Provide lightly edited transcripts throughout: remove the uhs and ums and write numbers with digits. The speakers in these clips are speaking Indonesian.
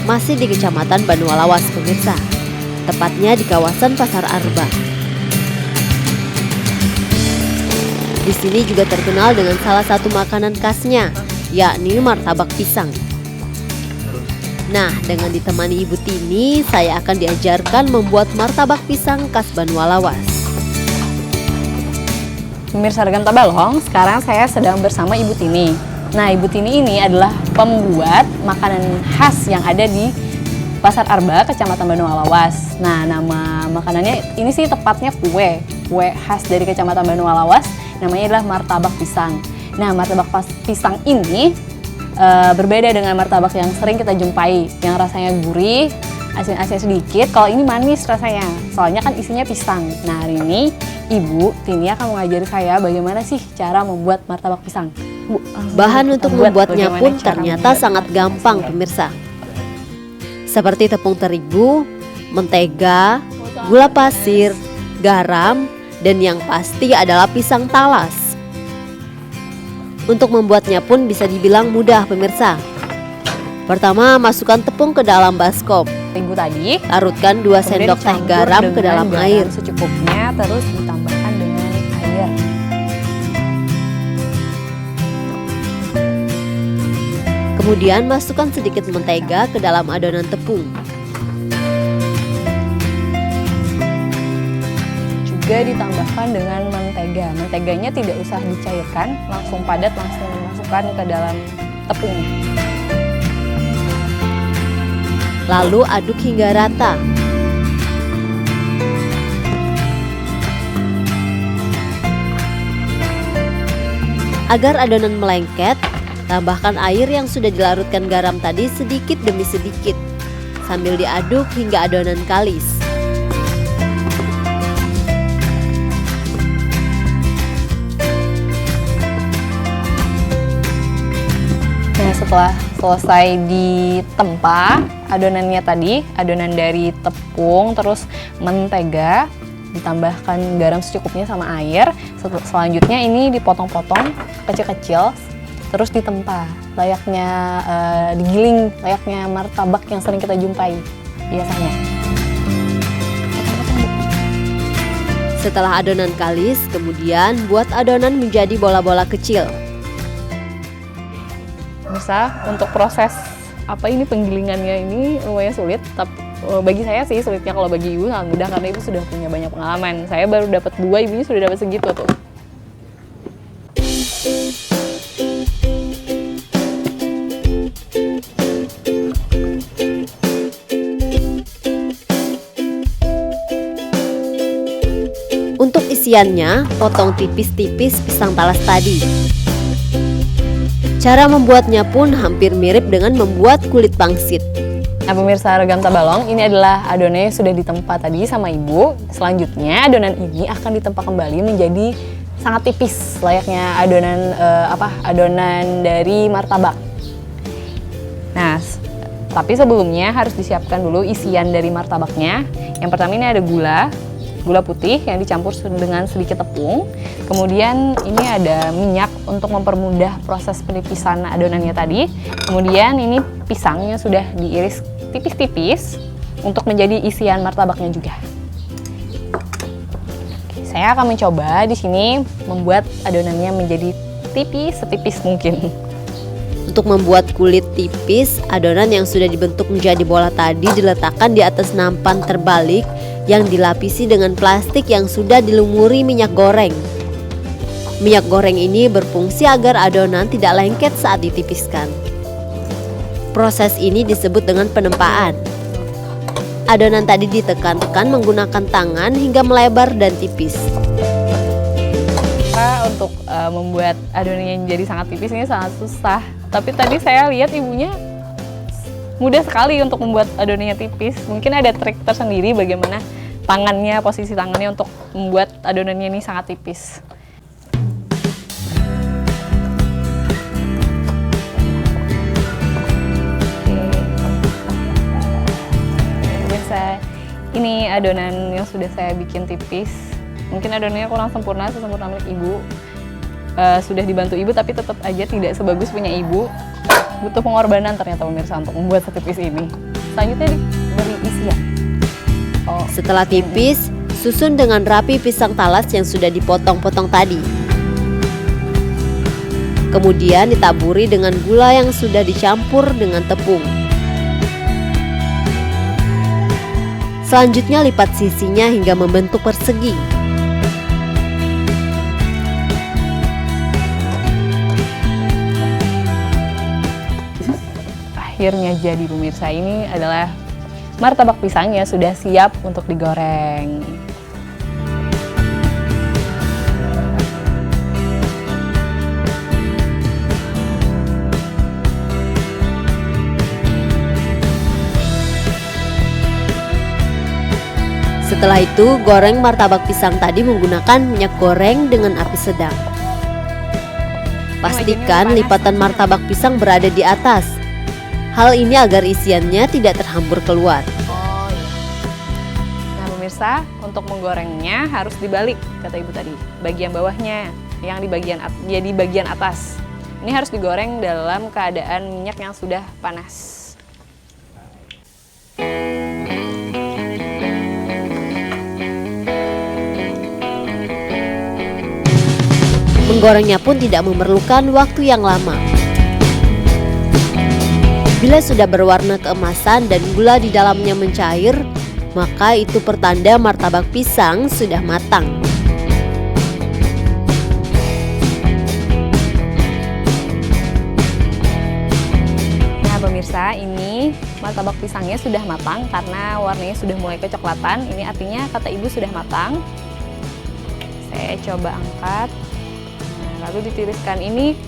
masih di Kecamatan Banualawas, pemirsa. Tepatnya di kawasan Pasar Arba. Di sini juga terkenal dengan salah satu makanan khasnya, yakni martabak pisang. Nah, dengan ditemani Ibu Tini, saya akan diajarkan membuat martabak pisang khas Banualawas. Pemirsa Regam Tabalong, sekarang saya sedang bersama Ibu Tini. Nah, Ibu Tini ini adalah pembuat makanan khas yang ada di Pasar Arba, Kecamatan Banualawas. Nah, nama makanannya ini sih tepatnya kue khas dari Kecamatan Banualawas, namanya adalah martabak pisang. Nah, martabak pisang ini berbeda dengan martabak yang sering kita jumpai, yang rasanya gurih, asin-asin sedikit. Kalau ini manis rasanya, soalnya kan isinya pisang. Nah, hari ini Ibu Tini akan mengajari saya bagaimana sih cara membuat martabak pisang. Bahan untuk membuatnya pun ternyata sangat gampang, pemirsa. Seperti tepung terigu, mentega, gula pasir, garam, dan yang pasti adalah pisang talas. Untuk membuatnya pun bisa dibilang mudah, pemirsa. Pertama, masukkan tepung ke dalam baskom. Terigu tadi, larutkan 2 sendok teh garam ke dalam air. Secukupnya, terus ditambahkan dengan air. Kemudian masukkan sedikit mentega ke dalam adonan tepung. Juga ditambahkan dengan mentega. Menteganya tidak usah dicairkan, langsung padat, langsung dimasukkan ke dalam tepungnya. Lalu aduk hingga rata. Agar adonan melengket, tambahkan air yang sudah dilarutkan garam tadi sedikit demi sedikit, sambil diaduk hingga adonan kalis. Nah, setelah selesai ditempa adonannya tadi, adonan dari tepung terus mentega, ditambahkan garam secukupnya sama air. Selanjutnya ini dipotong-potong kecil-kecil, terus ditempa layaknya digiling, layaknya martabak yang sering kita jumpai biasanya. Setelah adonan kalis, kemudian buat adonan menjadi bola-bola kecil. Bisa untuk proses penggilingannya ini lumayan sulit, tapi bagi saya sih sulitnya. Kalau bagi ibu sangat mudah karena ibu sudah punya banyak pengalaman. Saya baru dapat 2, ibunya sudah dapat segitu tuh. Untuk isiannya, potong tipis-tipis pisang talas tadi. Cara membuatnya pun hampir mirip dengan membuat kulit pangsit. Nah, pemirsa Regam Tabalong, ini adalah adonannya yang sudah ditempa tadi sama ibu. Selanjutnya adonan ini akan ditempa kembali menjadi sangat tipis, layaknya adonan dari martabak. Nah, tapi sebelumnya harus disiapkan dulu isian dari martabaknya. Yang pertama ini ada gula putih yang dicampur dengan sedikit tepung. Kemudian ini ada minyak untuk mempermudah proses penipisan adonannya tadi. Kemudian ini pisangnya sudah diiris tipis-tipis untuk menjadi isian martabaknya juga. Oke, saya akan mencoba di sini membuat adonannya menjadi tipis, setipis mungkin. Untuk membuat kulit tipis, adonan yang sudah dibentuk menjadi bola tadi diletakkan di atas nampan terbalik yang dilapisi dengan plastik yang sudah dilumuri minyak goreng. Minyak goreng ini berfungsi agar adonan tidak lengket saat ditipiskan. Proses ini disebut dengan penempaan. Adonan tadi ditekan-tekan menggunakan tangan hingga melebar dan tipis. Untuk membuat adonannya menjadi sangat tipis ini sangat susah. Tapi tadi saya lihat ibunya mudah sekali untuk membuat adonannya tipis. Mungkin ada trik tersendiri bagaimana posisi tangannya untuk membuat adonannya ini sangat tipis. Ini adonan yang sudah saya bikin tipis. Mungkin adonannya kurang sempurna, sesempurna milik ibu. Sudah dibantu ibu tapi tetap aja tidak sebagus punya ibu. Butuh pengorbanan ternyata pemirsa untuk membuat setipis ini. Selanjutnya diberi isian. Setelah tipis, susun dengan rapi pisang talas yang sudah dipotong-potong tadi. Kemudian ditaburi dengan gula yang sudah dicampur dengan tepung. Selanjutnya lipat sisinya hingga membentuk persegi. Akhirnya jadi pemirsa, ini adalah martabak pisangnya sudah siap untuk digoreng. Setelah itu, goreng martabak pisang tadi menggunakan minyak goreng dengan api sedang. Pastikan lipatan martabak pisang berada di atas. Hal ini agar isiannya tidak terhambur keluar. Oh iya. Nah pemirsa, untuk menggorengnya harus dibalik kata ibu tadi. Bagian bawahnya, yang di bagian atas. Ini harus digoreng dalam keadaan minyak yang sudah panas. Menggorengnya pun tidak memerlukan waktu yang lama. Bila sudah berwarna keemasan dan gula di dalamnya mencair, maka itu pertanda martabak pisang sudah matang. Nah pemirsa, ini martabak pisangnya sudah matang karena warnanya sudah mulai kecoklatan. Ini artinya kata ibu sudah matang. Saya coba angkat. Nah, lalu ditiriskan. Ini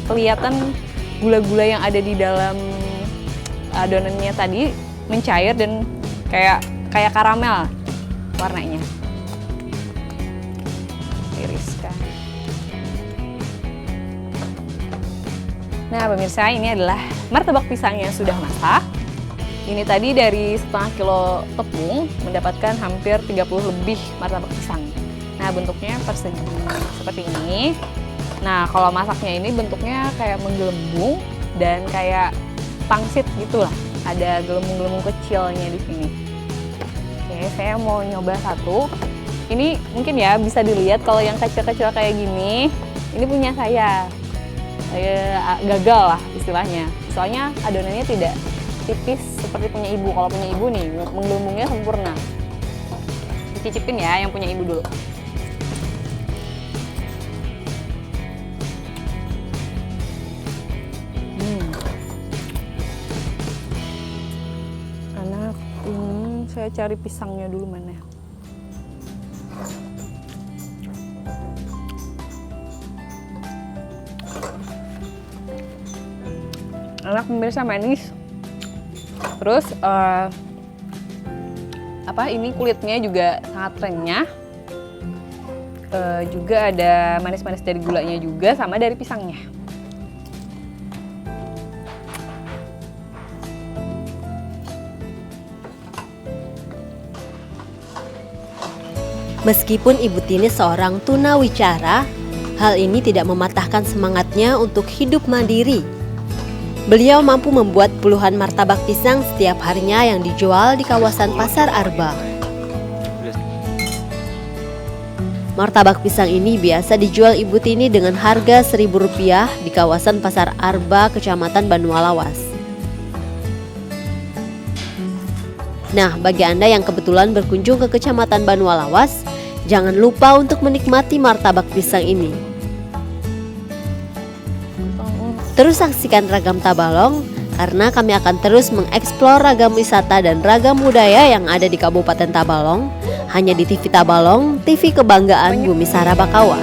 kelihatan gula-gula yang ada di dalam adonannya tadi mencair dan kayak karamel warnanya. Tiriskan. Nah pemirsa, ini adalah martabak pisang yang sudah masak. Ini tadi dari setengah kilo tepung mendapatkan hampir 30 lebih martabak pisang. Nah bentuknya persegi seperti ini. Nah kalau masaknya ini bentuknya kayak menggelembung dan kayak pangsit gitulah. Ada gelembung-gelembung kecilnya di sini. Oke, saya mau nyoba satu. Ini mungkin ya bisa dilihat kalau yang kecil-kecil kayak gini, ini punya saya. Saya gagal lah istilahnya. Soalnya adonannya tidak tipis seperti punya ibu. Kalau punya ibu nih, menggelembungnya sempurna. Dicicipin ya yang punya ibu dulu. Enak. Saya cari pisangnya dulu mana. Enak pemirsa, manis. Terus ini kulitnya juga sangat renyah. Juga ada manis-manis dari gulanya juga sama dari pisangnya. Meskipun Ibu Tini seorang tunawicara, hal ini tidak mematahkan semangatnya untuk hidup mandiri. Beliau mampu membuat puluhan martabak pisang setiap harinya yang dijual di kawasan Pasar Arba. Martabak pisang ini biasa dijual Ibu Tini dengan harga Rp1.000 di kawasan Pasar Arba, Kecamatan Banualawas. Nah, bagi Anda yang kebetulan berkunjung ke Kecamatan Banualawas, jangan lupa untuk menikmati martabak pisang ini. Terus saksikan Ragam Tabalong, karena kami akan terus mengeksplor ragam wisata dan ragam budaya yang ada di Kabupaten Tabalong, hanya di TV Tabalong, TV Kebanggaan Bumi Sara Bakawa.